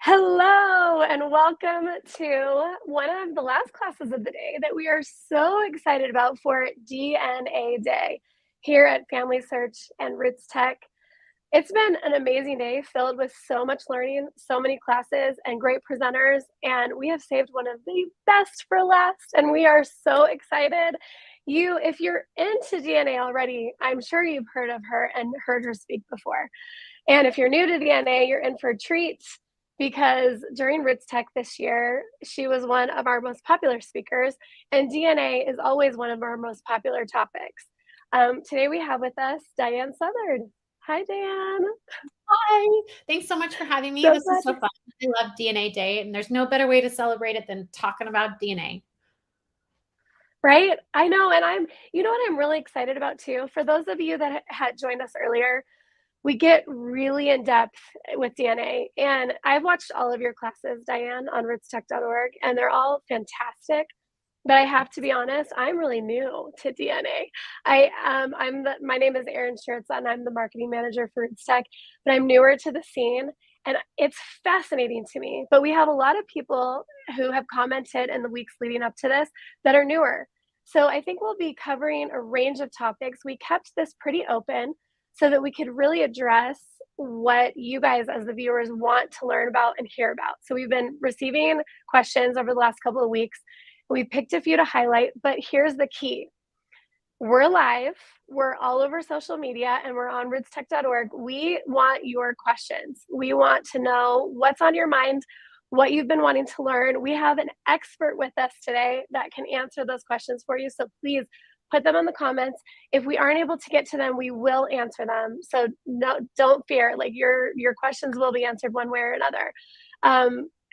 Hello, and welcome to one of the last classes of the day that we are so excited about for DNA Day here at Family Search and RootsTech. It's been an amazing day filled with so much learning, so many classes, and great presenters. And we have saved one of the best for last, and we are so excited. If you're into DNA already, I'm sure you've heard of her and heard her speak before. And if you're new to DNA, you're in for a treat because during RootsTech this year, she was one of our most popular speakers, and DNA is always one of our most popular topics. Today we have with us Diahan Southard. Hi, Diahan. Hi. Thanks so much for having me. So This is glad so fun. I love DNA Day, and there's no better way to celebrate it than talking about DNA. Right? I know, and you know what I'm really excited about too? For those of you that had joined us earlier, we get really in depth with DNA, and I've watched all of your classes, Diahan, on rootstech.org, and they're all fantastic. But I have to be honest, I'm really new to DNA. My name is Erin Schertz, and I'm the marketing manager for RootsTech, but I'm newer to the scene, and it's fascinating to me. But we have a lot of people who have commented in the weeks leading up to this that are newer. So I think we'll be covering a range of topics. We kept this pretty open so that we could really address what you guys as the viewers want to learn about and hear about. So we've been receiving questions over the last couple of weeks. We picked a few to highlight, but here's the key. We're live, we're all over social media, and we're on rootstech.org. We want your questions. We want to know what's on your mind, what you've been wanting to learn. We have an expert with us today that can answer those questions for you. So please put them in the comments. If we aren't able to get to them, we will answer them. So no, don't fear. Like your questions will be answered one way or another.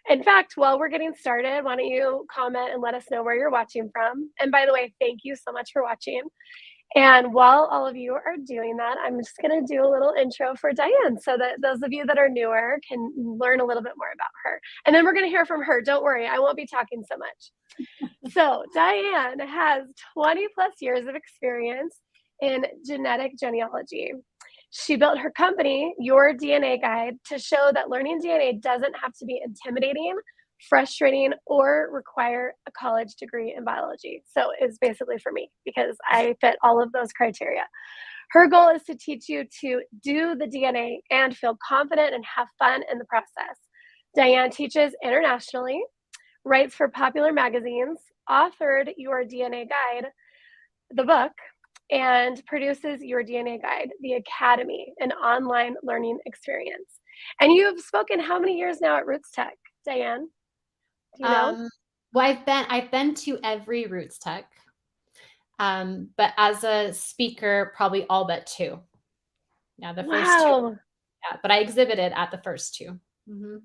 In fact, while we're getting started, why don't you comment and let us know where you're watching from? And by the way, thank you so much for watching. And while all of you are doing that, I'm just going to do a little intro for Diahan so that those of you that are newer can learn a little bit more about her. And then we're going to hear from her. Don't worry, I won't be talking so much. So Diahan has 20 plus years of experience in genetic genealogy. She built her company, Your DNA Guide, to show that learning DNA doesn't have to be intimidating, frustrating, or require a college degree in biology. So it's basically for me because I fit all of those criteria. Her goal is to teach you to do the DNA and feel confident and have fun in the process. Diahan teaches internationally, writes for popular magazines, authored Your DNA Guide, the book, and produces Your DNA Guide, the Academy, an online learning experience. And you've spoken how many years now at RootsTech, Diahan? Do you know? Well, I've been to every RootsTech, but as a speaker, probably all but two. Yeah, the first two. Wow. Yeah, but I exhibited at the first two. Mm-hmm.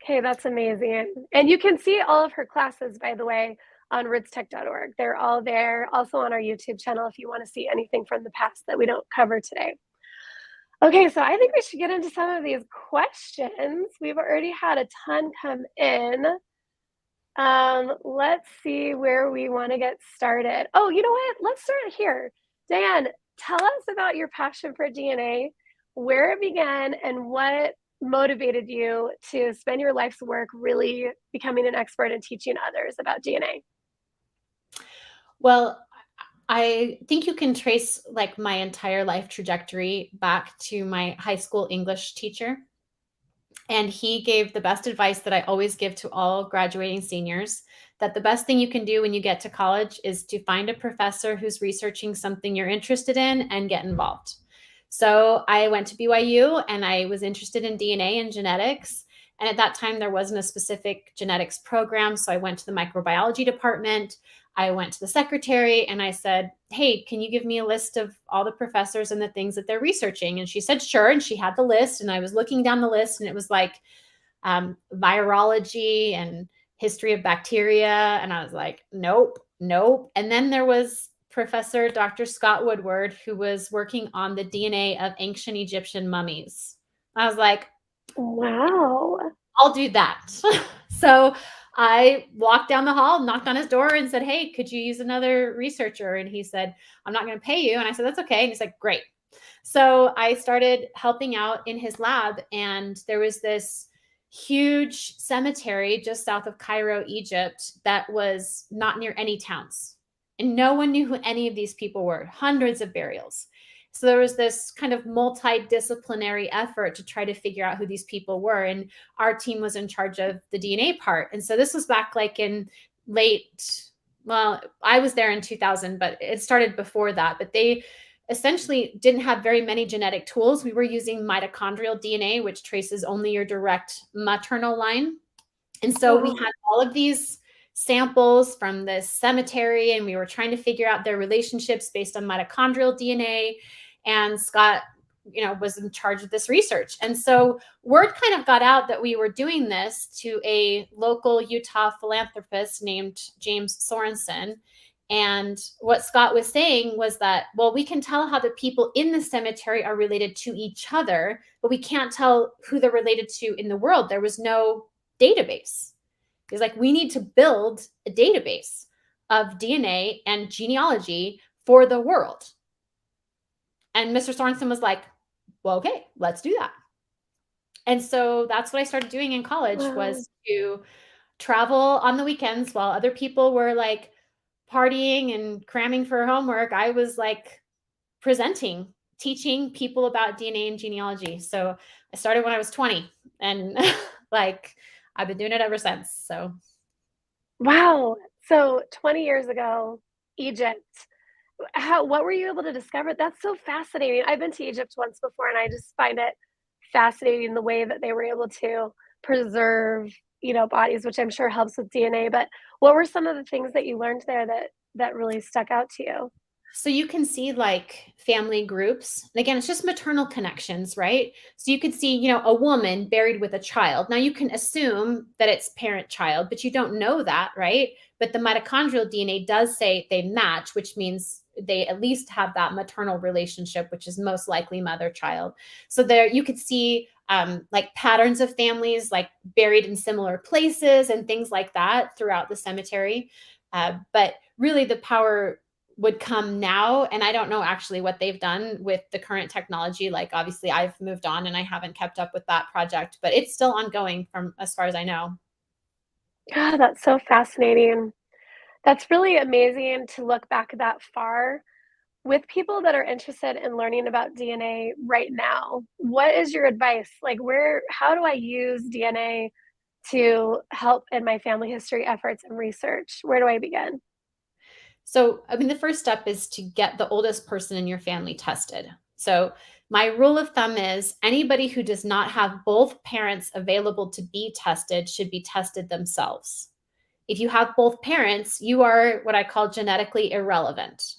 Okay, that's amazing. And you can see all of her classes, by the way, on rootstech.org. They're all there, also on our YouTube channel if you want to see anything from the past that we don't cover today. Okay, so I think we should get into some of these questions. We've already had a ton come in. Let's see where we want to get started. Oh, you know what? Let's start here. Diahan, tell us about your passion for DNA, where it began, and what motivated you to spend your life's work really becoming an expert and teaching others about DNA. Well, I think you can trace like my entire life trajectory back to my high school English teacher. And he gave the best advice that I always give to all graduating seniors, that the best thing you can do when you get to college is to find a professor who's researching something you're interested in and get involved. So I went to BYU and I was interested in DNA and genetics. And at that time, there wasn't a specific genetics program. So I went to the microbiology department. I went to the secretary and I said, hey, can you give me a list of all the professors and the things that they're researching? And she said, sure. And she had the list. And I was looking down the list and it was like virology and history of bacteria. And I was like, nope, nope. And then there was Professor Dr. Scott Woodward, who was working on the DNA of ancient Egyptian mummies. I was like, wow, I'll do that. So I walked down the hall, knocked on his door and said, hey, could you use another researcher? And he said, I'm not going to pay you. And I said, that's okay. And he's like, great. So I started helping out in his lab. And there was this huge cemetery just south of Cairo, Egypt, that was not near any towns. And no one knew who any of these people were, hundreds of burials. So there was this kind of multidisciplinary effort to try to figure out who these people were. And our team was in charge of the DNA part. And so this was back like in late, well, I was there in 2000, but it started before that. But they essentially didn't have very many genetic tools. We were using mitochondrial DNA, which traces only your direct maternal line. And so we Oh, had all of these samples from this cemetery, and we were trying to figure out their relationships based on mitochondrial DNA. And Scott, was in charge of this research. And so word kind of got out that we were doing this to a local Utah philanthropist named James Sorensen. And what Scott was saying was that, well, we can tell how the people in the cemetery are related to each other, but we can't tell who they're related to in the world. There was no database. He's like, we need to build a database of DNA and genealogy for the world. And Mr. Sorensen was like, well, okay, let's do that. And so that's what I started doing in college, wow. was to travel on the weekends while other people were like partying and cramming for homework. I was like presenting, teaching people about DNA and genealogy. So I started when I was 20, and like I've been doing it ever since. So Wow. So 20 years ago, Egypt. What were you able to discover? That's so fascinating. I've been to Egypt once before, and I just find it fascinating the way that they were able to preserve, bodies, which I'm sure helps with DNA. But what were some of the things that you learned there that really stuck out to you? So you can see like family groups. And again, it's just maternal connections, right? So you could see, a woman buried with a child. Now you can assume that it's parent child, but you don't know that, right? But the mitochondrial DNA does say they match, which means they at least have that maternal relationship, which is most likely mother child. So there you could see like patterns of families like buried in similar places and things like that throughout the cemetery. But really the power would come now. And I don't know actually what they've done with the current technology. Like obviously I've moved on and I haven't kept up with that project, but it's still ongoing from as far as I know. God, that's so fascinating. That's really amazing to look back that far. With people that are interested in learning about DNA right now, what is your advice? Like, how do I use DNA to help in my family history efforts and research? Where do I begin? So, I mean, the first step is to get the oldest person in your family tested. So, my rule of thumb is anybody who does not have both parents available to be tested should be tested themselves. If you have both parents, you are what I call genetically irrelevant.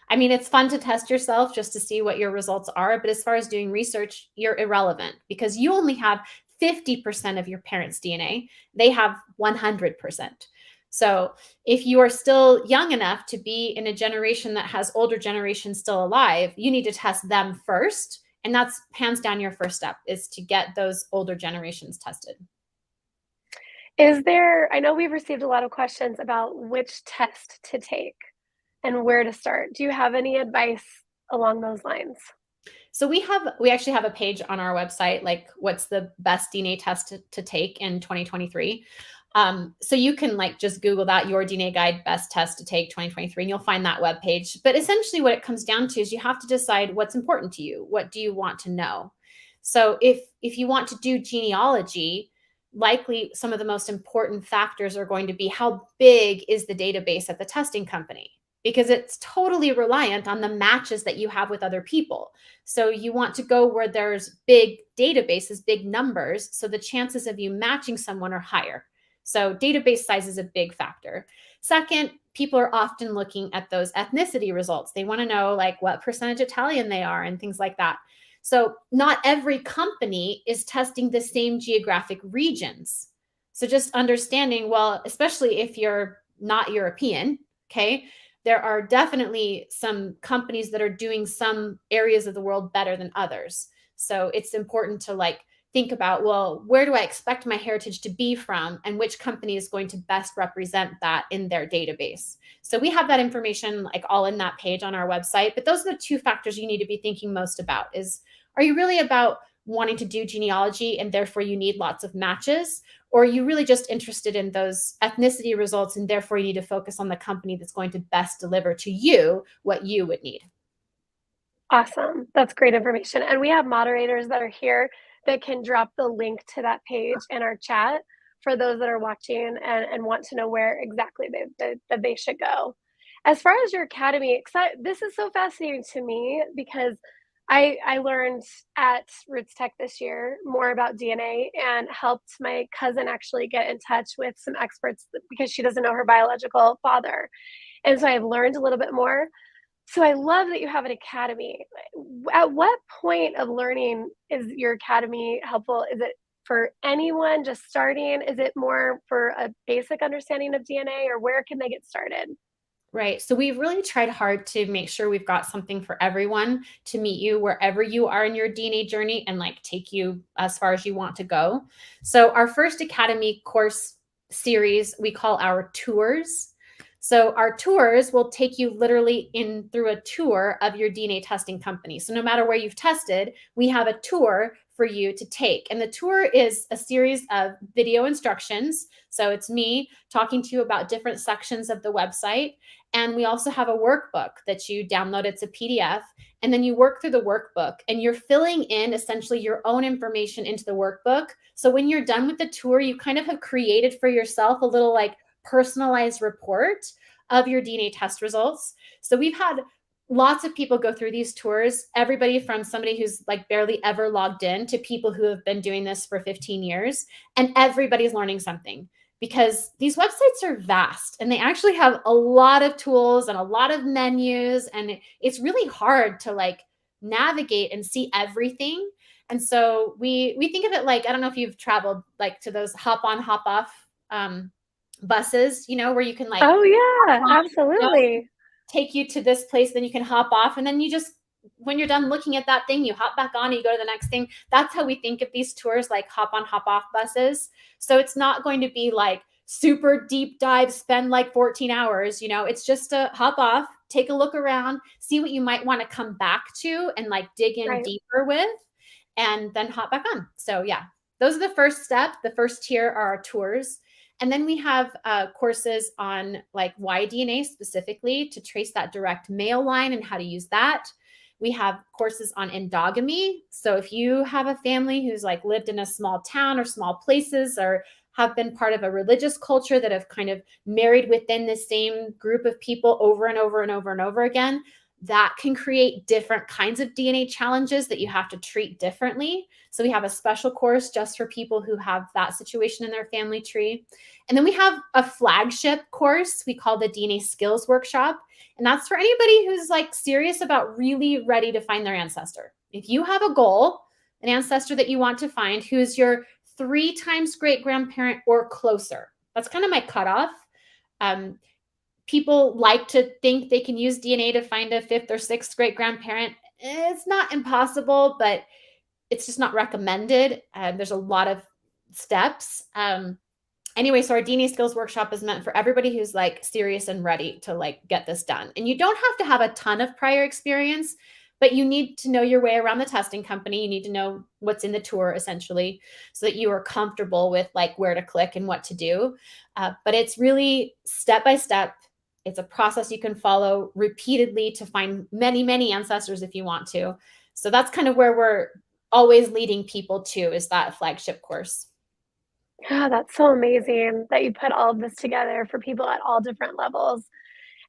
I mean, it's fun to test yourself just to see what your results are. But as far as doing research, you're irrelevant because you only have 50% of your parents' DNA. They have 100%. So if you are still young enough to be in a generation that has older generations still alive, you need to test them first. And that's hands down your first step, is to get those older generations tested. I know we've received a lot of questions about which test to take and where to start. Do you have any advice along those lines? So we actually have a page on our website, like what's the best DNA test to take in 2023. So you can like just Google that, your DNA guide best test to take 2023, and you'll find that web page. But essentially what it comes down to is you have to decide what's important to you. What do you want to know? So if you want to do genealogy, likely some of the most important factors are going to be how big is the database at the testing company, because it's totally reliant on the matches that you have with other people. So you want to go where there's big databases, big numbers, so the chances of you matching someone are higher. So database size is a big factor. Second, people are often looking at those ethnicity results. They want to know like what percentage Italian they are and things like that. So not every company is testing the same geographic regions. So just understanding, well, especially if you're not European, okay, there are definitely some companies that are doing some areas of the world better than others. So it's important to like think about, well, where do I expect my heritage to be from, and which company is going to best represent that in their database. So we have that information like all in that page on our website. But those are the two factors you need to be thinking most about. Is, are you really about wanting to do genealogy and therefore you need lots of matches, or are you really just interested in those ethnicity results and therefore you need to focus on the company that's going to best deliver to you what you would need? Awesome. That's great information. And we have moderators that are here that can drop the link to that page in our chat for those that are watching and want to know where exactly that they should go. As far as your academy, this is so fascinating to me because I learned at RootsTech this year more about DNA and helped my cousin actually get in touch with some experts because she doesn't know her biological father. And so I've learned a little bit more. So I love that you have an academy. At what point of learning is your academy helpful? Is it for anyone just starting? Is it more for a basic understanding of DNA, or where can they get started? Right. So we've really tried hard to make sure we've got something for everyone to meet you wherever you are in your DNA journey and like take you as far as you want to go. So our first Academy course series we call our tours. So our tours will take you literally in through a tour of your DNA testing company. So no matter where you've tested, we have a tour for you to take. And the tour is a series of video instructions. So it's me talking to you about different sections of the website. And we also have a workbook that you download. It's a PDF. And then you work through the workbook and you're filling in essentially your own information into the workbook. So when you're done with the tour, you kind of have created for yourself a little like personalized report of your DNA test results. So we've had lots of people go through these tours, everybody from somebody who's like barely ever logged in to people who have been doing this for 15 years. And everybody's learning something because these websites are vast and they actually have a lot of tools and a lot of menus. And it's really hard to like navigate and see everything. And so we think of it like, I don't know if you've traveled like to those hop on, hop off buses, you know, where you can like Oh yeah, hop on, absolutely. take you to this place, then you can hop off. And then you just, when you're done looking at that thing, you hop back on and you go to the next thing. That's how we think of these tours, like hop on, hop off buses. So it's not going to be like super deep dive, spend like 14 hours, you know, it's just a hop off, take a look around, see what you might want to come back to and like dig in Right. deeper with, and then hop back on. So yeah, those are the first step. The first tier are our tours. And then we have courses on like Y-DNA specifically to trace that direct male line and how to use that. We have courses on endogamy. So if you have a family who's like lived in a small town or small places or have been part of a religious culture that have kind of married within the same group of people over and over and over and over again, that can create different kinds of DNA challenges that you have to treat differently. So we have a special course just for people who have that situation in their family tree. And then we have a flagship course we call the DNA Skills Workshop. And that's for anybody who's like serious about really ready to find their ancestor. If you have a goal, an ancestor that you want to find who's your 3 times great grandparent or closer, that's kind of my cutoff. People like to think they can use DNA to find a 5th or 6th great grandparent. It's not impossible, but it's just not recommended. There's a lot of steps. Anyway, so our DNA skills workshop is meant for everybody who's like serious and ready to like get this done. And you don't have to have a ton of prior experience, but you need to know your way around the testing company. You need to know what's in the tour essentially so that you are comfortable with like where to click and what to do. But it's really step by step. It's a process you can follow repeatedly to find many, many ancestors if you want to. So that's kind of where we're always leading people to, is that flagship course. Yeah, that's so amazing that you put all of this together for people at all different levels.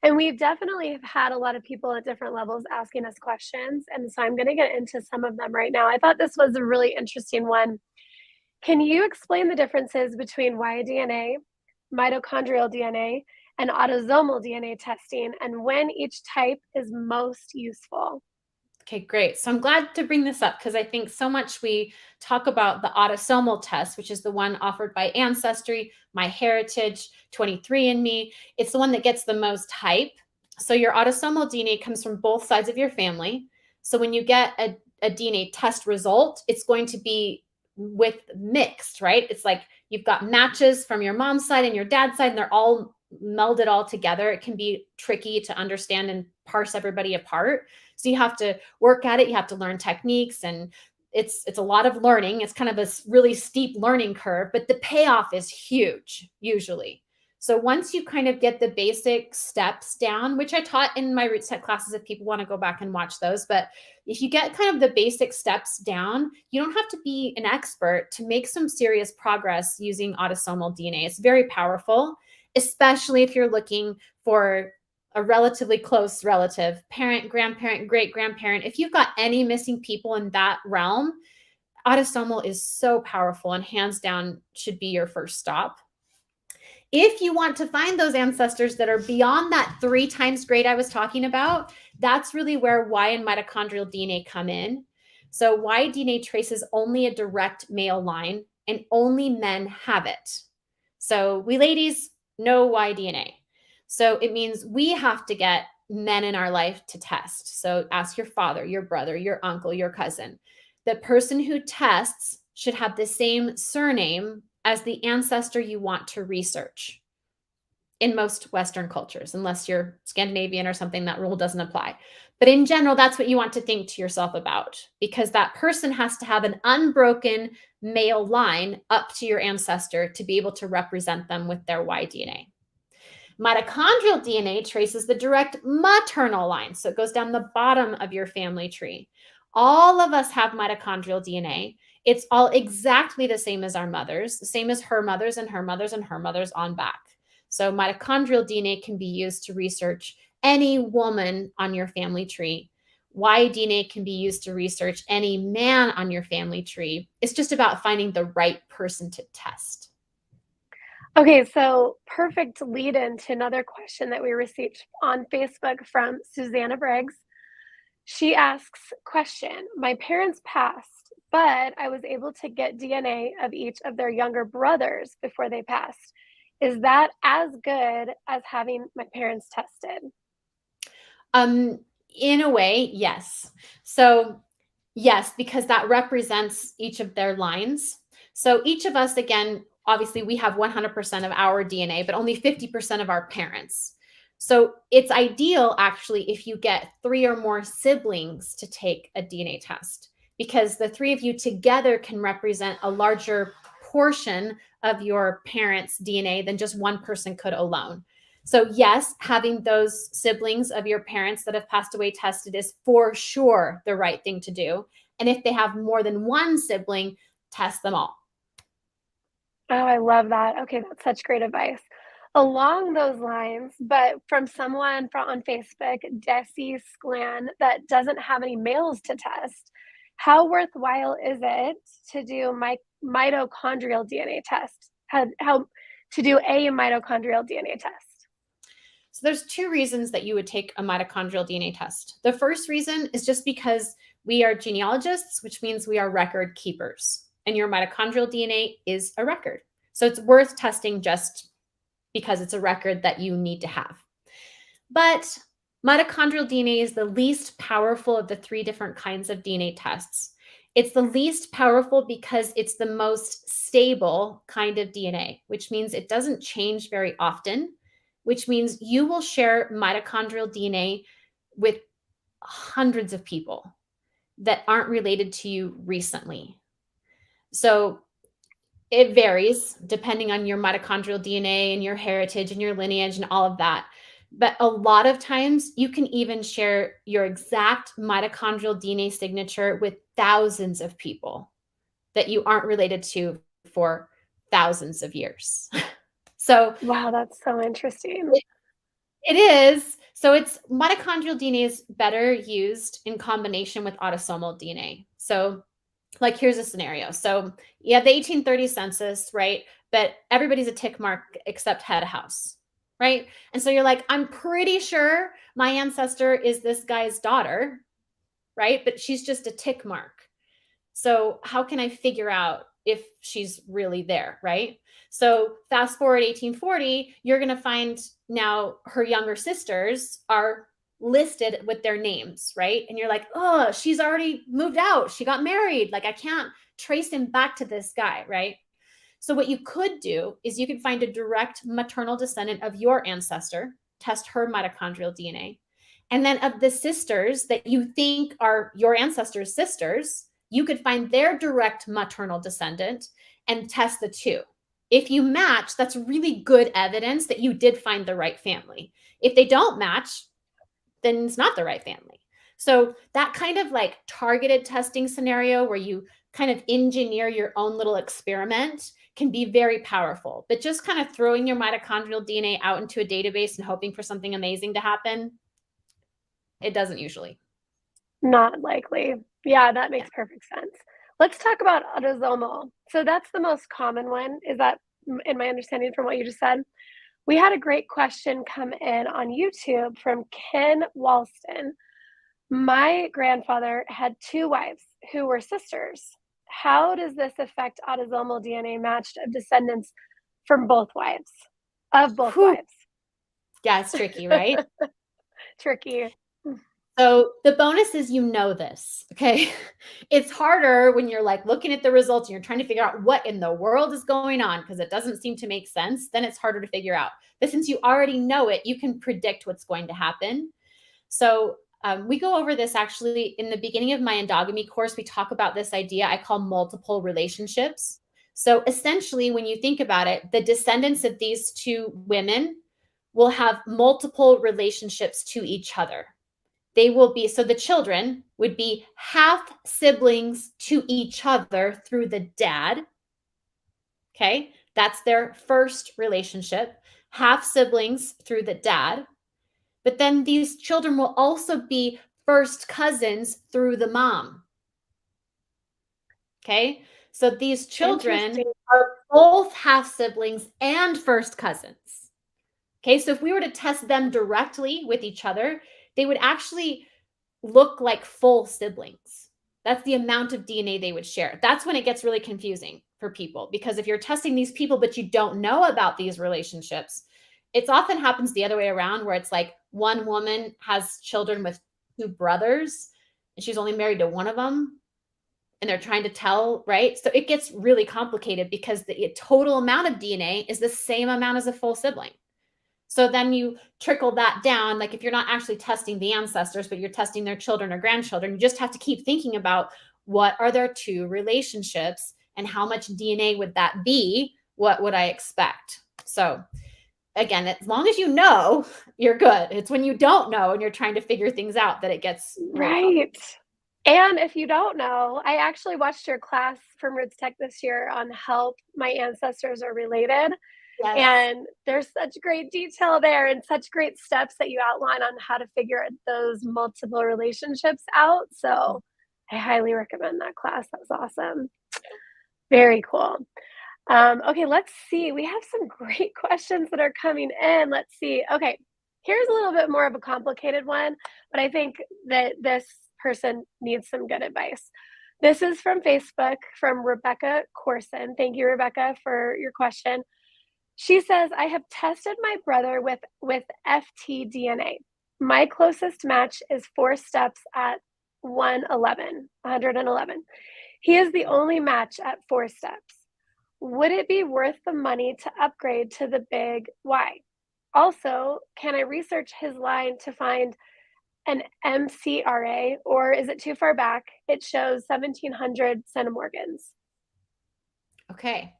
And we've definitely had a lot of people at different levels asking us questions. And so I'm going to get into some of them right now. I thought this was a really interesting one. Can you explain the differences between y-DNA, mitochondrial DNA, and autosomal DNA testing, and when each type is most useful? Okay, great. So I'm glad to bring this up because I think so much we talk about the autosomal test, which is the one offered by Ancestry, MyHeritage, 23andMe. It's the one that gets the most hype. So your autosomal DNA comes from both sides of your family. So when you get a DNA test result, it's going to be with mixed, right? It's like you've got matches from your mom's side and your dad's side, and they're all melded all together. It can be tricky to understand and parse everybody apart. So you have to work at it. You have to learn techniques and it's a lot of learning. It's kind of a really steep learning curve, but the payoff is huge usually. So once you kind of get the basic steps down, which I taught in my RootsTech classes, if people want to go back and watch those, but if you get kind of the basic steps down, you don't have to be an expert to make some serious progress using autosomal DNA. It's very powerful, especially if you're looking for a relatively close relative, parent, grandparent, great grandparent. If you've got any missing people in that realm, autosomal is so powerful and hands down should be your first stop. If you want to find those ancestors that are beyond that 3 times grade I was talking about, that's really where Y and mitochondrial DNA come in. So Y DNA traces only a direct male line, and only men have it. So we ladies, no Y DNA. So it means we have to get men in our life to test. So ask your father, your brother, your uncle, your cousin. The person who tests should have the same surname as the ancestor you want to research in most Western cultures, unless you're Scandinavian or something, that rule doesn't apply. But in general, that's what you want to think to yourself about, because that person has to have an unbroken male line up to your ancestor to be able to represent them with their Y DNA. Mitochondrial DNA traces the direct maternal line, so it goes down the bottom of your family tree. All of us have mitochondrial DNA. It's all exactly the same as our mothers, the same as her mothers and her mothers and her mothers on back. So mitochondrial DNA can be used to research any woman on your family tree. Y DNA can be used to research any man on your family tree. It's just about finding the right person to test. Okay, so perfect lead in to another question that we received on Facebook from Susanna Briggs. She asks, question, my parents passed, but I was able to get DNA of each of their younger brothers before they passed. Is that as good as having my parents tested? In a way, yes. So yes, because that represents each of their lines. So each of us, again, obviously we have 100% of our DNA, but only 50% of our parents. So it's ideal actually if you get 3 or more siblings to take a DNA test, because the 3 of you together can represent a larger portion of your parents' DNA than just one person could alone. So yes, having those siblings of your parents that have passed away tested is for sure the right thing to do. And if they have more than one sibling, test them all. Oh, I love that. Okay, that's such great advice. Along those lines, but from someone on Facebook, Desi Sklan, that doesn't have any males to test, how worthwhile is it to do mitochondrial DNA test? How to do a mitochondrial DNA test? So there's 2 reasons that you would take a mitochondrial DNA test. The first reason is just because we are genealogists, which means we are record keepers, and your mitochondrial DNA is a record. So it's worth testing just because it's a record that you need to have. But mitochondrial DNA is the least powerful of the 3 different kinds of DNA tests. It's the least powerful because it's the most stable kind of DNA, which means it doesn't change very often, which means you will share mitochondrial DNA with hundreds of people that aren't related to you recently. So it varies depending on your mitochondrial DNA and your heritage and your lineage and all of that. But a lot of times you can even share your exact mitochondrial DNA signature with thousands of people that you aren't related to for thousands of years. So Wow, that's so interesting. it is. So it's mitochondrial DNA is better used in combination with autosomal DNA. So like here's a scenario. So you have the 1830 census, right? But everybody's a tick mark except head of house, right? And so you're like, I'm pretty sure my ancestor is this guy's daughter, right? But she's just a tick mark. So how can I figure out if she's really there, right? So fast forward 1840, you're going to find now her younger sisters are listed with their names, right? And you're like, oh, she's already moved out. She got married. Like I can't trace him back to this guy, right? So what you could do is you could find a direct maternal descendant of your ancestor, test her mitochondrial DNA. And then of the sisters that you think are your ancestors' sisters, you could find their direct maternal descendant and test the two. If you match, that's really good evidence that you did find the right family. If they don't match, then it's not the right family. So that kind of like targeted testing scenario where you kind of engineer your own little experiment can be very powerful. But just kind of throwing your mitochondrial DNA out into a database and hoping for something amazing to happen, it doesn't usually. Not likely. Yeah, that Yeah. makes perfect sense. Let's talk about autosomal. So that's the most common one. Is that in my understanding from what you just said? We had a great question come in on YouTube from Ken Walston. My grandfather had two wives who were sisters. How does this affect autosomal DNA matched of descendants from both wives? Of both Whew. wives. Yeah, it's tricky, right? Tricky. So the bonus is you know this, okay? It's harder when you're like looking at the results and you're trying to figure out what in the world is going on because it doesn't seem to make sense. Then it's harder to figure out. But since you already know it, you can predict what's going to happen. So we go over this actually in the beginning of my endogamy course. We talk about this idea I call multiple relationships. So essentially, when you think about it, the descendants of these two women will have multiple relationships to each other. They will be, so the children would be half siblings to each other through the dad. Okay. That's their first relationship, half siblings through the dad. But then these children will also be first cousins through the mom. Okay. So these children are both half siblings and first cousins. Okay. So if we were to test them directly with each other, they would actually look like full siblings. That's the amount of DNA they would share. That's when it gets really confusing for people because if you're testing these people, but you don't know about these relationships, it often happens the other way around where it's like one woman has children with two brothers and she's only married to one of them and they're trying to tell, right? So it gets really complicated because the total amount of DNA is the same amount as a full sibling. So then you trickle that down. Like if you're not actually testing the ancestors, but you're testing their children or grandchildren, you just have to keep thinking about what are their two relationships and how much DNA would that be? What would I expect? So again, as long as you know, you're good. It's when you don't know and you're trying to figure things out that it gets really complicated. Right. And if you don't know, I actually watched your class from RootsTech this year on how my ancestors are related. Yes. And there's such great detail there and such great steps that you outline on how to figure those multiple relationships out. So I highly recommend that class. That was awesome. Very cool. Okay, let's see. We have some great questions that are coming in. Let's see. Okay, here's a little bit more of a complicated one, but I think that this person needs some good advice. This is from Facebook from Rebecca Corson. Thank you, Rebecca, for your question. She says, I have tested my brother with FTDNA. My closest match is 4 steps at 111. He is the only match at 4 steps. Would it be worth the money to upgrade to the big Y? Also, can I research his line to find an MCRA, or is it too far back? It shows 1700 centimorgans. Okay.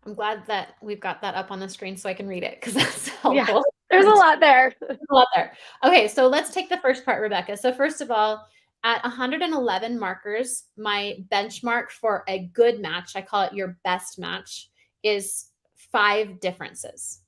I'm glad that we've got that up on the screen so I can read it because that's Yeah, helpful. there's a lot there. A lot there. Okay, so let's take the first part, Rebecca. So first of all, at 111 markers, my benchmark for a good match, I call it your best match, is 5 differences.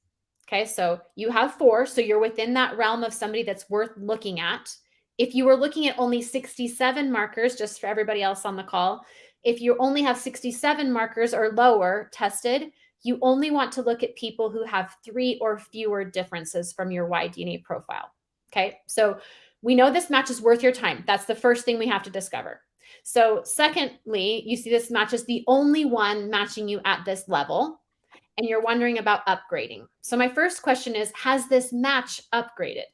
Okay, so you have 4, so you're within that realm of somebody that's worth looking at. If you were looking at only 67 markers, just for everybody else on the call, if you only have 67 markers or lower tested, you only want to look at people who have 3 or fewer differences from your Y-DNA profile. Okay, so we know this match is worth your time. That's the first thing we have to discover. So secondly, you see this match is the only one matching you at this level, and you're wondering about upgrading. So my first question is, has this match upgraded?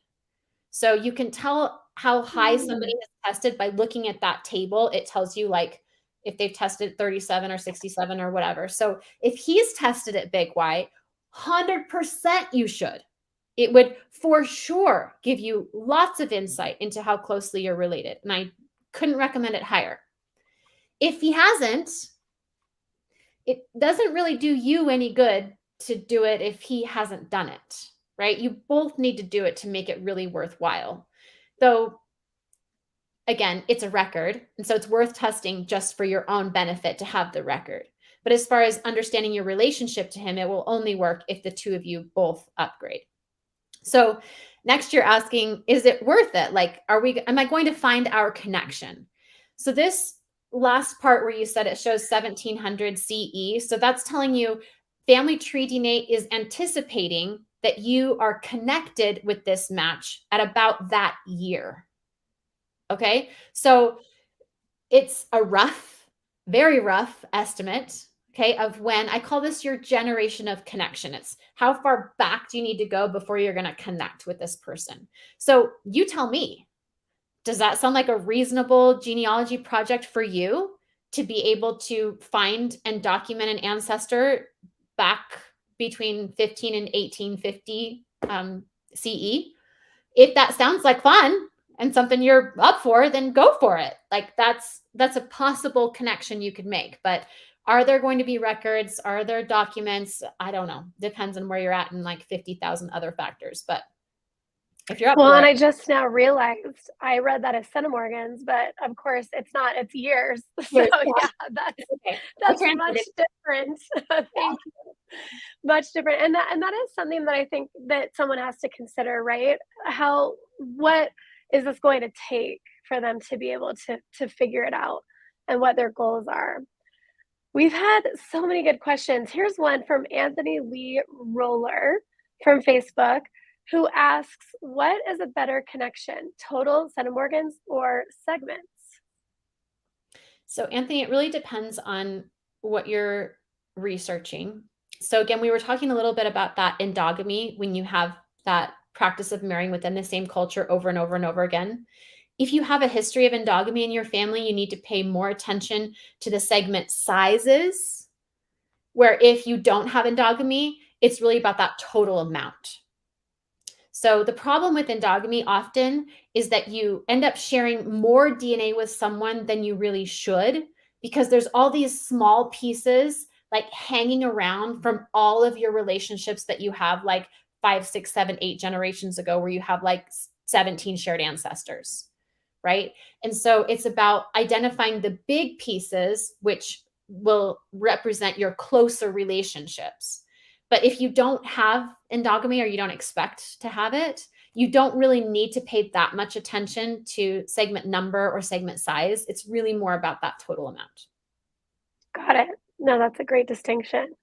So you can tell how high somebody has tested by looking at that table. It tells you like if they've tested 37 or 67 or whatever. So if he's tested at Big Y, 100% you should. It would for sure give you lots of insight into how closely you're related. And I couldn't recommend it higher. If he hasn't, it doesn't really do you any good to do it if he hasn't done it, right? You both need to do it to make it really worthwhile. Though, again, it's a record. And so it's worth testing just for your own benefit to have the record. But as far as understanding your relationship to him, it will only work if the two of you both upgrade. So next you're asking, is it worth it? Like, am I going to find our connection? So this last part where you said it shows 1700 CE. So that's telling you family tree DNA is anticipating that you are connected with this match at about that year. Okay. So it's a rough, very rough estimate, okay, of when. I call this your generation of connection. It's how far back do you need to go before you're going to connect with this person. So you tell me, does that sound like a reasonable genealogy project for you to be able to find and document an ancestor back between 15 and 1850 CE? If that sounds like fun and something you're up for, then go for it. Like that's a possible connection you could make. But are there going to be records? Are there documents? I don't know. Depends on where you're at and like 50,000 other factors. But if you're up Well, for and it. I just now realized I read that as centimorgans, but of course it's not, it's years. So yeah, Okay. that's much different. Thank you. Much different. And that is something that I think that someone has to consider, right? What is this going to take for them to be able to figure it out and what their goals are? We've had so many good questions. Here's one from Anthony Lee Roller from Facebook, who asks, what is a better connection, total centimorgans or segments? So, Anthony, it really depends on what you're researching. So, again, we were talking a little bit about that endogamy when you have that practice of marrying within the same culture over and over and over again. If you have a history of endogamy in your family, you need to pay more attention to the segment sizes, where if you don't have endogamy, it's really about that total amount. So the problem with endogamy often is that you end up sharing more DNA with someone than you really should, because there's all these small pieces like hanging around from all of your relationships that you have like 5, 6, 7, 8 generations ago, where you have like 17 shared ancestors, right? And so it's about identifying the big pieces, which will represent your closer relationships. But if you don't have endogamy or you don't expect to have it, you don't really need to pay that much attention to segment number or segment size. It's really more about that total amount. Got it. No, that's a great distinction.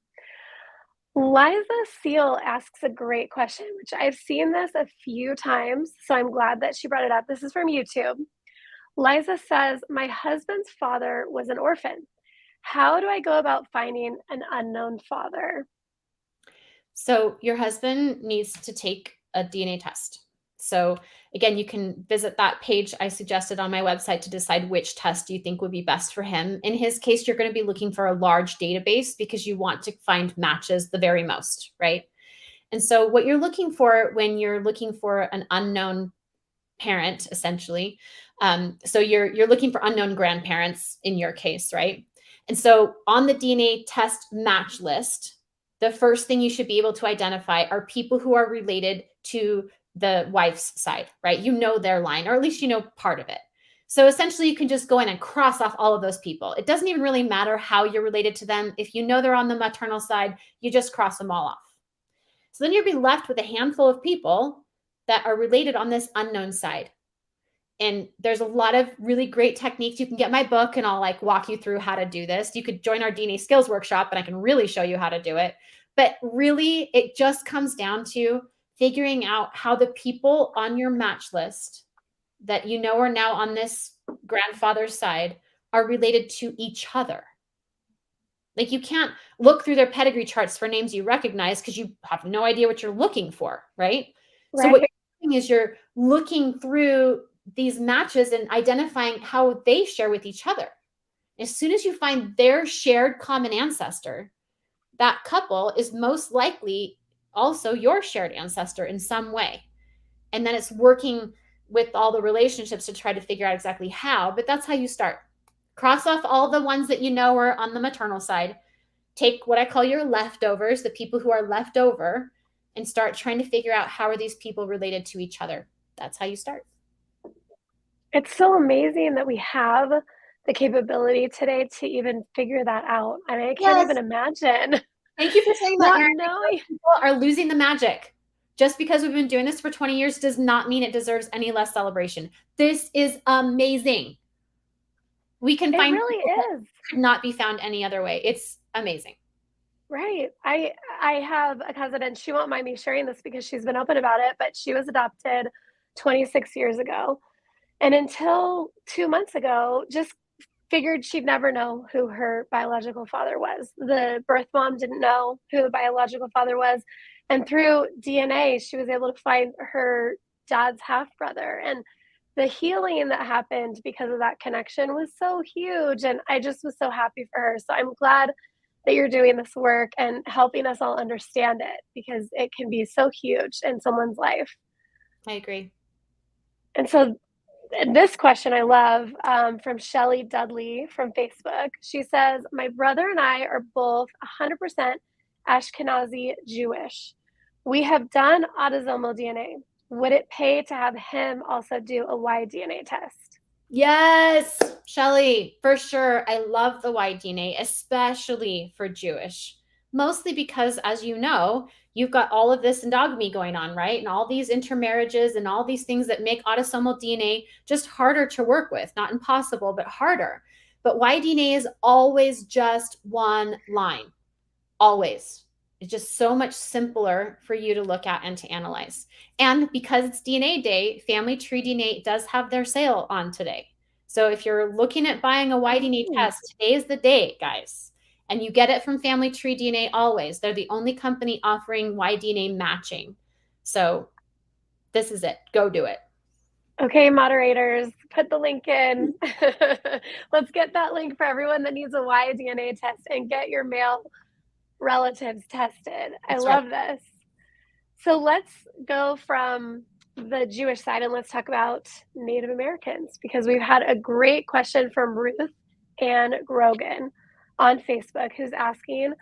Liza Seal asks a great question, which I've seen this a few times, so I'm glad that she brought it up. This is from YouTube. Liza says, my husband's father was an orphan. How do I go about finding an unknown father? So your husband needs to take a DNA test. So again, you can visit that page I suggested on my website to decide which test you think would be best for him. In his case, you're going to be looking for a large database because you want to find matches the very most, right? And so what you're looking for when you're looking for an unknown parent, essentially, so you're looking for unknown grandparents in your case, right? And so on the DNA test match list, the first thing you should be able to identify are people who are related to the wife's side, right? You know their line, or at least you know part of it. So essentially, you can just go in and cross off all of those people. It doesn't even really matter how you're related to them. If you know they're on the maternal side, you just cross them all off. So then you'll be left with a handful of people that are related on this unknown side. And there's a lot of really great techniques. You can get my book and I'll like walk you through how to do this. You could join our DNA skills workshop and I can really show you how to do it. But really, it just comes down to figuring out how the people on your match list that you know are now on this grandfather's side are related to each other. Like you can't look through their pedigree charts for names you recognize because you have no idea what you're looking for, right? So what you're doing is you're looking through these matches and identifying how they share with each other. As soon as you find their shared common ancestor, that couple is most likely also your shared ancestor in some way. And then it's working with all the relationships to try to figure out exactly how, but that's how you start. Cross off all the ones that you know are on the maternal side. Take what I call your leftovers, the people who are left over, and start trying to figure out how are these people related to each other. That's how you start. It's so amazing that we have the capability today to even figure that out. I mean, I can't Yes. even imagine Thank you for saying that, not Erin. knowing. People are losing the magic. Just because we've been doing this for 20 years does not mean it deserves any less celebration. This is amazing. We can It find really people that is. could not be found any other way. It's amazing. Right. I have a cousin and she won't mind me sharing this because she's been open about it, but she was adopted 26 years ago. And until 2 months ago, just figured she'd never know who her biological father was. The birth mom didn't know who the biological father was. And through DNA, she was able to find her dad's half brother. And the healing that happened because of that connection was so huge. And I just was so happy for her. So I'm glad that you're doing this work and helping us all understand it because it can be so huge in someone's life. I agree. And so this question I love from Shelly Dudley from Facebook. She says, my brother and I are both 100% Ashkenazi Jewish. We have done autosomal DNA. Would it pay to have him also do a Y-DNA test? Yes, Shelly, for sure. I love the Y-DNA, especially for Jewish. Mostly because, as you know, you've got all of this endogamy going on, right? And all these intermarriages and all these things that make autosomal DNA just harder to work with. Not impossible, but harder. But Y-DNA is always just one line. Always. It's just so much simpler for you to look at and to analyze. And because it's DNA Day, Family Tree DNA does have their sale on today. So if you're looking at buying a Y-DNA test, today is the day, guys. And you get it from Family Tree DNA always. They're the only company offering Y-DNA matching. So this is it. Go do it. Okay, moderators, put the link in. Let's get that link for everyone that needs a Y-DNA test and get your male relatives tested. I That's right. love this. So let's go from the Jewish side and let's talk about Native Americans because we've had a great question from Ruth Ann Grogan on Facebook who's asking,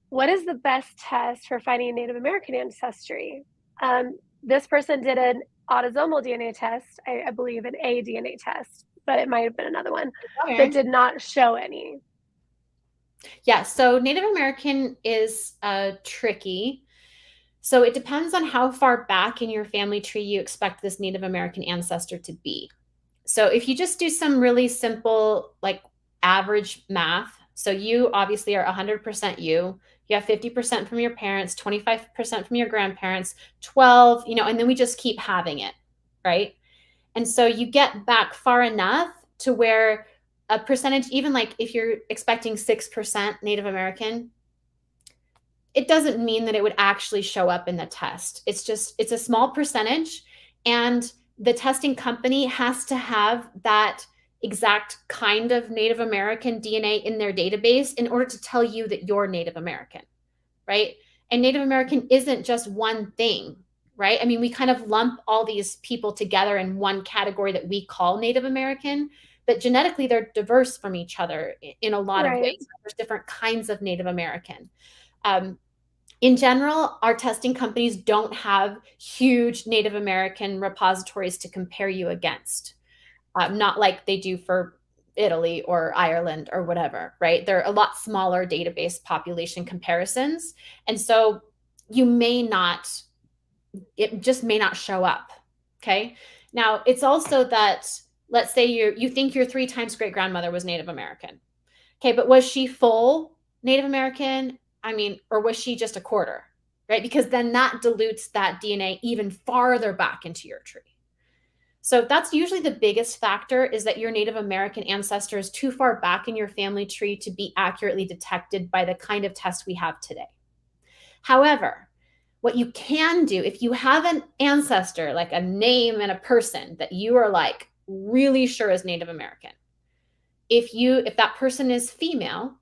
what is the best test for finding Native American ancestry? This person did an autosomal DNA test, I believe an A DNA test, but it might have been another one that did not show any. Yeah, so Native American is tricky. So it depends on how far back in your family tree you expect this Native American ancestor to be. So if you just do some really simple, like average math, so you obviously are 100% you. You have 50% from your parents, 25% from your grandparents, 12, and then we just keep having it, right? And so you get back far enough to where a percentage, even like if you're expecting 6% Native American, it doesn't mean that it would actually show up in the test. It's a small percentage, and the testing company has to have that exact kind of Native American DNA in their database in order to tell you that you're Native American, right? And Native American isn't just one thing, right? I mean, we kind of lump all these people together in one category that we call Native American, but genetically they're diverse from each other in a lot of ways. There's different kinds of Native American. In general, our testing companies don't have huge Native American repositories to compare you against, not like they do for Italy or Ireland or whatever, right? They're a lot smaller database population comparisons. And so it just may not show up. Okay. Now, it's also that, let's say you think your 3 times great grandmother was Native American. Okay, but was she full Native American? I mean, or was she just a quarter, right? Because then that dilutes that DNA even farther back into your tree. So that's usually the biggest factor, is that your Native American ancestor is too far back in your family tree to be accurately detected by the kind of test we have today. However, what you can do, if you have an ancestor, like a name and a person that you are like really sure is Native American, if that person is female,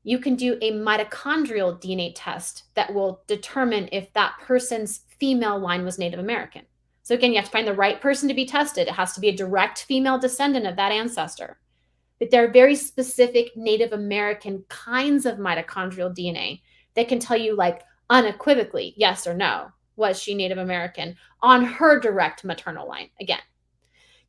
you can do a mitochondrial DNA test that will determine if that person's female line was Native American. So again, you have to find the right person to be tested. It has to be a direct female descendant of that ancestor. but there are very specific Native American kinds of mitochondrial DNA that can tell you, like, unequivocally, yes or no, was she Native American on her direct maternal line. Again,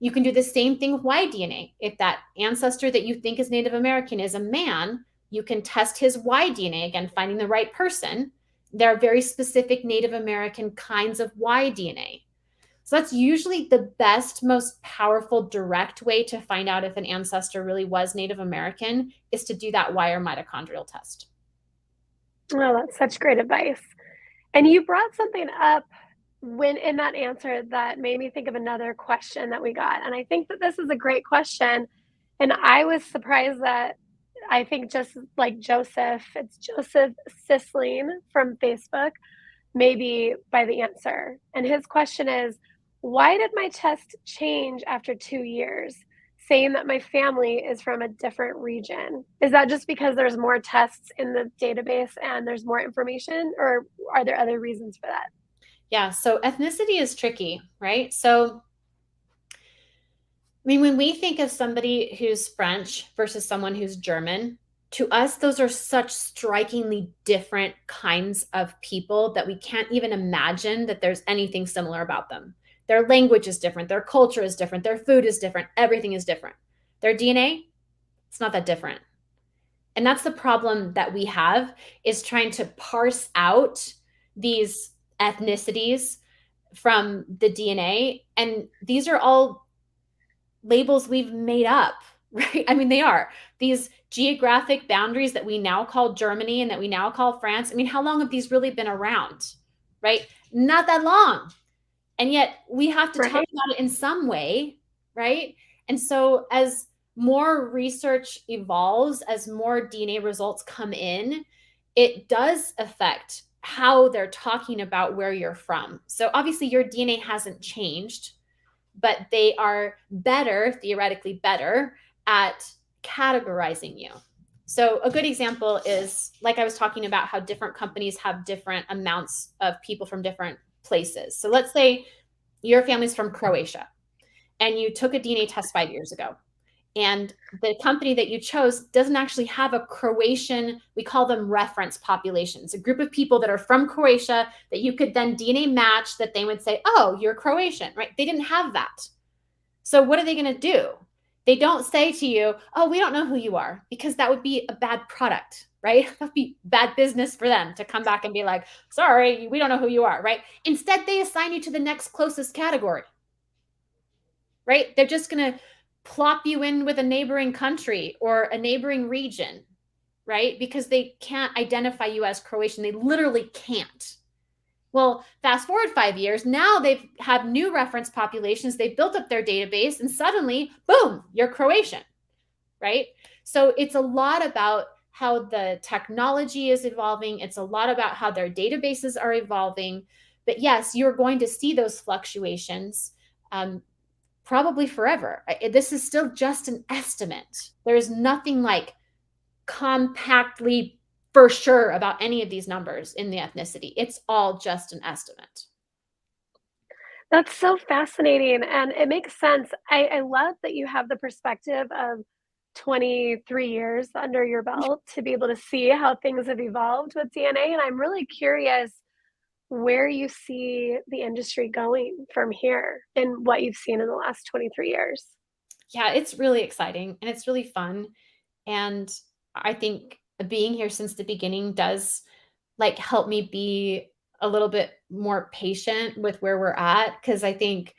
you can do the same thing with Y DNA. If that ancestor that you think is Native American is a man, you can test his Y DNA, again, finding the right person. There are very specific Native American kinds of Y DNA. So that's usually the best, most powerful, direct way to find out if an ancestor really was Native American, is to do that wire mitochondrial test. Oh, that's such great advice. And you brought something up when in that answer that made me think of another question that we got. And I think that this is a great question. And I was surprised that I think just like Joseph, it's Joseph Sisling from Facebook, maybe by the answer. And his question is, why did my test change after 2 years? Saying that my family is from a different region. Is that just because there's more tests in the database and there's more information, or are there other reasons for that? Yeah, so ethnicity is tricky, right? So, I mean, when we think of somebody who's French versus someone who's German, to us, those are such strikingly different kinds of people that we can't even imagine that there's anything similar about them. Their language is different, their culture is different, their food is different, everything is different. Their DNA, it's not that different. And that's the problem that we have, is trying to parse out these ethnicities from the DNA. And these are all labels we've made up, right? I mean, they are these geographic boundaries that we now call Germany and that we now call France. I mean, how long have these really been around, right? Not that long. And yet we have to talk Right. about it in some way, right? And so as more research evolves, as more DNA results come in, it does affect how they're talking about where you're from. So obviously your DNA hasn't changed, but they are better, theoretically better, at categorizing you. So a good example is, like I was talking about, how different companies have different amounts of people from different places. So let's say your family's from Croatia and you took a DNA test 5 years ago, and the company that you chose doesn't actually have a Croatian, we call them reference populations, a group of people that are from Croatia that you could then DNA match, that they would say, oh, you're Croatian, right? They didn't have that. So what are they going to do? They don't say to you, oh, we don't know who you are, because that would be a bad product, right? That would be bad business for them to come back and be like, sorry, we don't know who you are, right? Instead, they assign you to the next closest category, right? They're just going to plop you in with a neighboring country or a neighboring region, right? Because they can't identify you as Croatian. They literally can't. Well, fast forward 5 years, now they've have new reference populations, they've built up their database, and suddenly, boom, you're Croatian, right? So it's a lot about how the technology is evolving. It's a lot about how their databases are evolving. But yes, you're going to see those fluctuations probably forever. This is still just an estimate. There is nothing like compactly for sure about any of these numbers in the ethnicity. It's all just an estimate. That's so fascinating. And it makes sense. I love that you have the perspective of 23 years under your belt to be able to see how things have evolved with DNA. And I'm really curious where you see the industry going from here and what you've seen in the last 23 years. Yeah, it's really exciting and it's really fun. And I think being here since the beginning does like help me be a little bit more patient with where we're at, because I think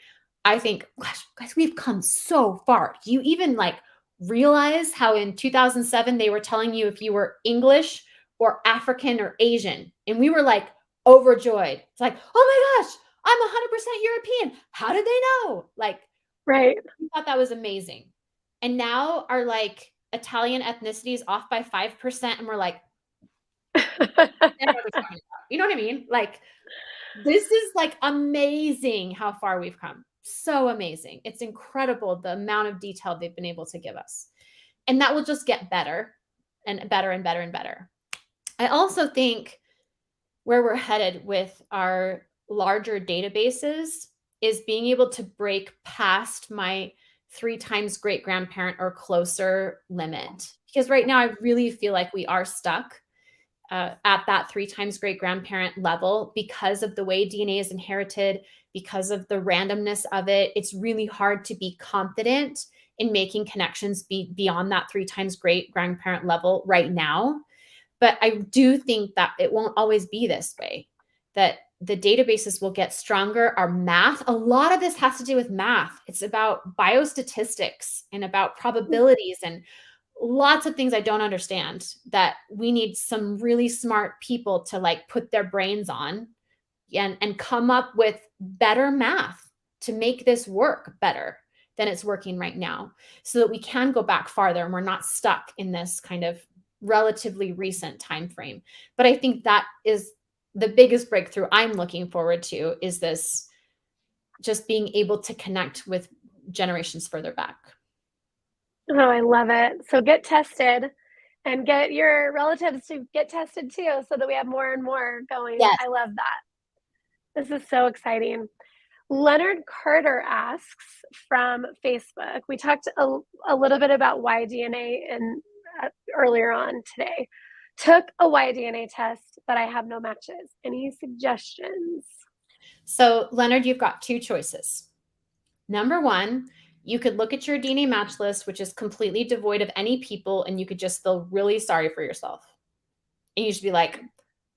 gosh, guys, we've come so far. Do you even like realize how in 2007 they were telling you if you were English or African or Asian, and we were like overjoyed. It's like, "Oh my gosh, I'm 100% European. How did they know?" Like, Right. we thought that was amazing. And now our like Italian ethnicity is off by 5%, and we're like, never was talking about. You know what I mean? Like, this is like amazing how far we've come. So amazing. It's incredible the amount of detail they've been able to give us. And that will just get better and better and better and better. I also think where we're headed with our larger databases is being able to break past my 3 times great grandparent or closer limit. Because right now I really feel like we are stuck at that 3 times great grandparent level because of the way DNA is inherited, because of the randomness of it. It's really hard to be confident in making connections beyond that 3 times great grandparent level right now. But I do think that it won't always be this way, that the databases will get stronger. Our math, a lot of this has to do with math. It's about biostatistics and about probabilities and lots of things I don't understand that we need some really smart people to like put their brains on and come up with better math to make this work better than it's working right now so that we can go back farther and we're not stuck in this kind of relatively recent time frame. But I think that is the biggest breakthrough I'm looking forward to, is this just being able to connect with generations further back. Oh, I love it. So get tested and get your relatives to get tested too so that we have more and more going. Yes. I love that. This is so exciting. Leonard Carter asks from Facebook. We talked a little bit about Y-DNA earlier on today. Took a Y-DNA test, but I have no matches. Any suggestions? So, Leonard, you've got 2 choices. Number 1, you could look at your DNA match list, which is completely devoid of any people, and you could just feel really sorry for yourself. And you should be like,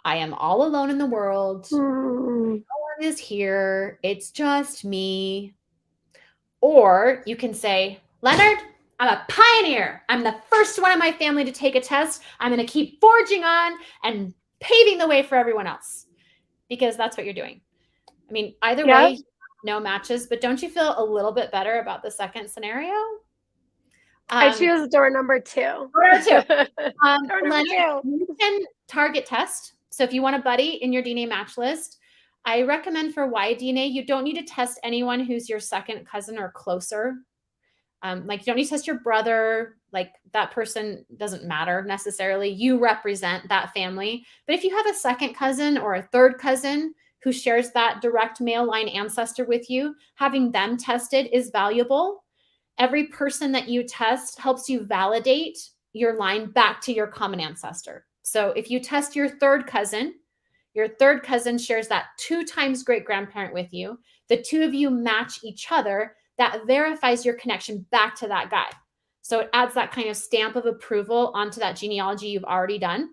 I am all alone in the world. Mm. No one is here. It's just me. Or you can say, Leonard, I'm a pioneer. I'm the first one in my family to take a test. I'm going to keep forging on and paving the way for everyone else, because that's what you're doing. I mean, either way, no matches, but don't you feel a little bit better about the second scenario? I choose door number 2. Door number 2. Door number 2. You can target test. So if you want a buddy in your DNA match list, I recommend for Y-DNA, you don't need to test anyone who's your second cousin or closer. Like you don't need to test your brother. Like that person doesn't matter necessarily. You represent that family. But if you have a second cousin or a third cousin who shares that direct male line ancestor with you, having them tested is valuable. Every person that you test helps you validate your line back to your common ancestor. So if you test your third cousin shares that 2 times great grandparent with you. The 2 of you match each other. That verifies your connection back to that guy. So it adds that kind of stamp of approval onto that genealogy you've already done.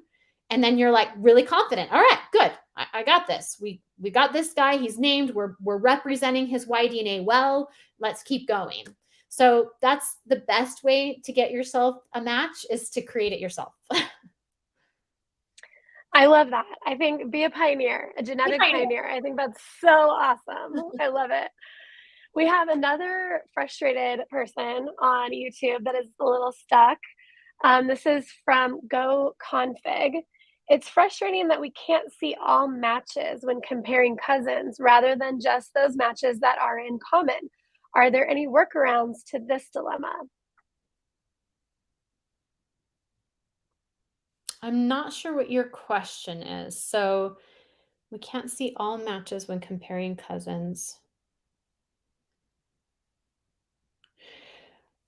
And then you're like really confident. All right, good. I got this. We got this guy. He's named. We're representing his Y-DNA well. Let's keep going. So that's the best way to get yourself a match, is to create it yourself. I love that. I think be a pioneer, a genetic pioneer. I think that's so awesome. I love it. We have another frustrated person on YouTube that is a little stuck. This is from Go Config. It's frustrating that we can't see all matches when comparing cousins rather than just those matches that are in common. Are there any workarounds to this dilemma? I'm not sure what your question is. So we can't see all matches when comparing cousins.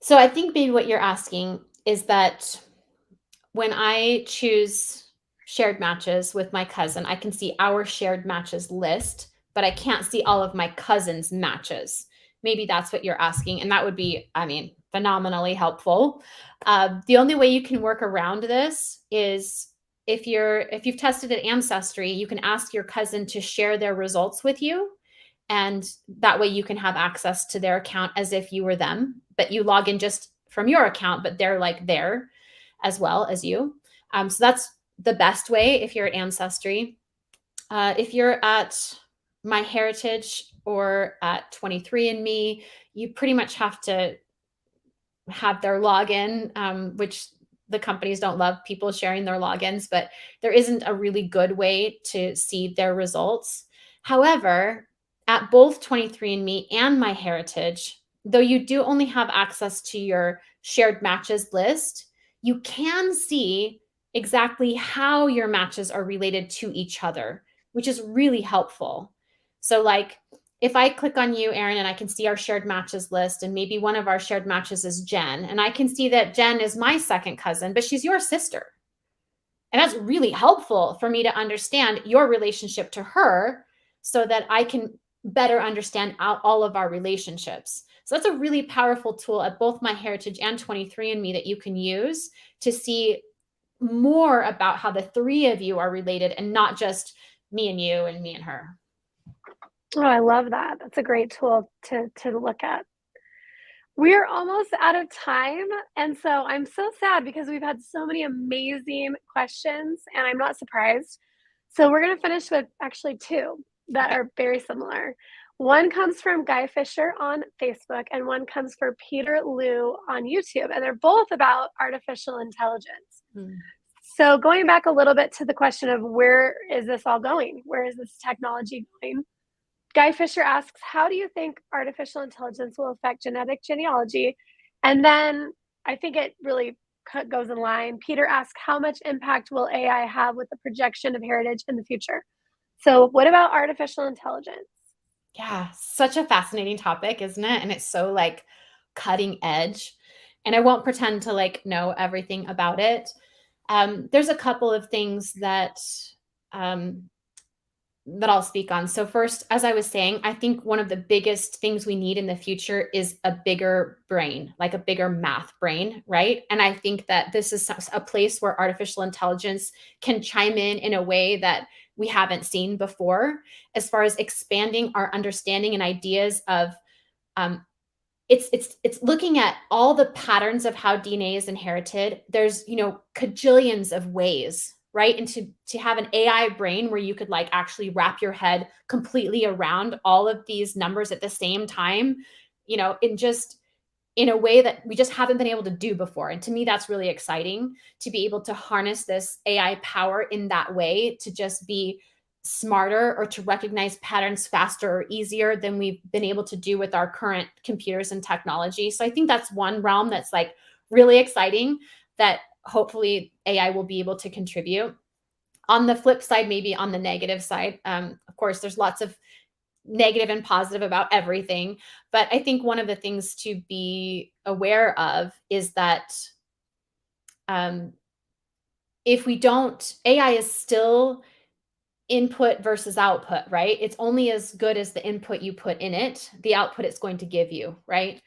So I think maybe what you're asking is that when I choose shared matches with my cousin, I can see our shared matches list, but I can't see all of my cousin's matches. Maybe that's what you're asking. And that would be, I mean, phenomenally helpful. The only way you can work around this is if you've tested at Ancestry, you can ask your cousin to share their results with you. And that way you can have access to their account as if you were them, but you log in just from your account, but they're like there as well as you. So that's the best way if you're at Ancestry. If you're at MyHeritage or at 23andMe, you pretty much have to have their login, which the companies don't love people sharing their logins, but there isn't a really good way to see their results. However, at both 23andMe and MyHeritage, though you do only have access to your shared matches list, you can see exactly how your matches are related to each other, which is really helpful. So like if I click on you, Erin, and I can see our shared matches list, and maybe one of our shared matches is Jen, and I can see that Jen is my second cousin, but she's your sister. And that's really helpful for me to understand your relationship to her so that I can better understand all of our relationships. So that's a really powerful tool at both MyHeritage and 23andMe that you can use to see more about how the three of you are related and not just me and you and me and her. Oh, I love that. That's a great tool to look at. We're almost out of time, and so I'm so sad because we've had so many amazing questions, and I'm not surprised. So we're going to finish with actually two that Okay. are very similar. One comes from Guy Fisher on Facebook, and one comes from Peter Liu on YouTube, and they're both about artificial intelligence. So going back a little bit to the question of where is this all going? Where is this technology going? Guy Fisher asks, how do you think artificial intelligence will affect genetic genealogy? And then I think it really goes in line. Peter asks, how much impact will AI have with the projection of heritage in the future? So what about artificial intelligence? Yeah, such a fascinating topic, isn't it? And it's so like cutting edge. And I won't pretend to like know everything about it. There's a couple of things um, that I'll speak on. So first, as I was saying, I think one of the biggest things we need in the future is a bigger brain, like a bigger math brain, right? And I think that this is a place where artificial intelligence can chime in a way that we haven't seen before, as far as expanding our understanding and ideas of um, it's looking at all the patterns of how DNA is inherited. There's, cajillions of ways, right? And to have an AI brain where you could like actually wrap your head completely around all of these numbers at the same time, in a way that we just haven't been able to do before. And to me, that's really exciting to be able to harness this AI power in that way, to just be smarter or to recognize patterns faster or easier than we've been able to do with our current computers and technology. So I think that's one realm that's like really exciting that hopefully AI will be able to contribute. On the flip side, maybe on the negative side, of course, there's lots of negative and positive about everything. But I think one of the things to be aware of is that if we don't, AI is still input versus output, right? It's only as good as the input you put in it, the output it's going to give you, right?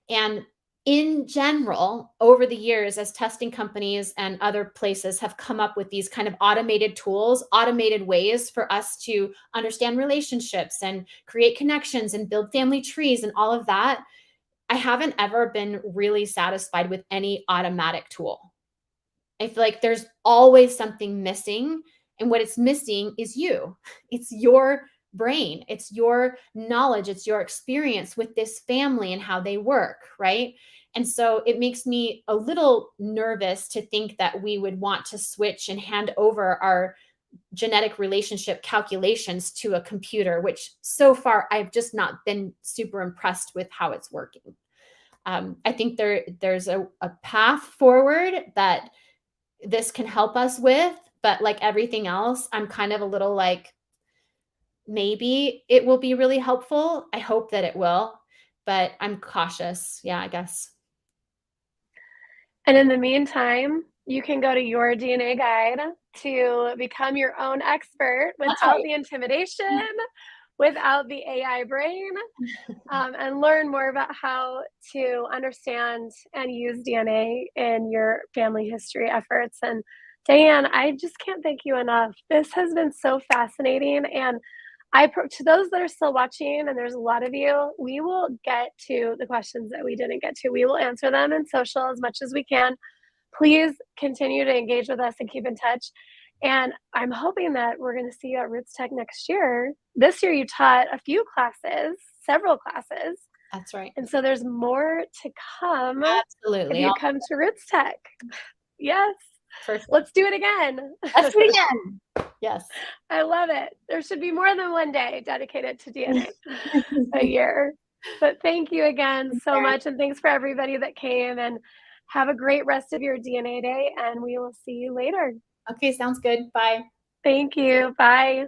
And in general, over the years, as testing companies and other places have come up with these kind of automated tools, automated ways for us to understand relationships and create connections and build family trees and all of that, I haven't ever been really satisfied with any automatic tool. I feel like there's always something missing. And what it's missing is you. It's your brain. It's your knowledge. It's your experience with this family and how they work, right? And so it makes me a little nervous to think that we would want to switch and hand over our genetic relationship calculations to a computer, which so far I've just not been super impressed with how it's working. I think there's a path forward that this can help us with, but like everything else, I'm kind of a little like, maybe it will be really helpful. I hope that it will, but I'm cautious. Yeah, I guess. And in the meantime, you can go to your DNA guide to become your own expert That's without right. the intimidation, without the AI brain, and learn more about how to understand and use DNA in your family history efforts. And Diane, I just can't thank you enough. This has been so fascinating. And to those that are still watching, and there's a lot of you, we will get to the questions that we didn't get to. We will answer them in social as much as we can. Please continue to engage with us and keep in touch. And I'm hoping that we're going to see you at RootsTech next year. This year, you taught a few classes, several classes. That's right. And so there's more to come if Absolutely. you come to RootsTech. Yes. Perfect. Let's do it again. Let's do it again. Yes. I love it. There should be more than one day dedicated to DNA a year. But thank you again so much. And thanks for everybody that came, and have a great rest of your DNA day. And we will see you later. Okay, sounds good. Bye. Thank you. Bye.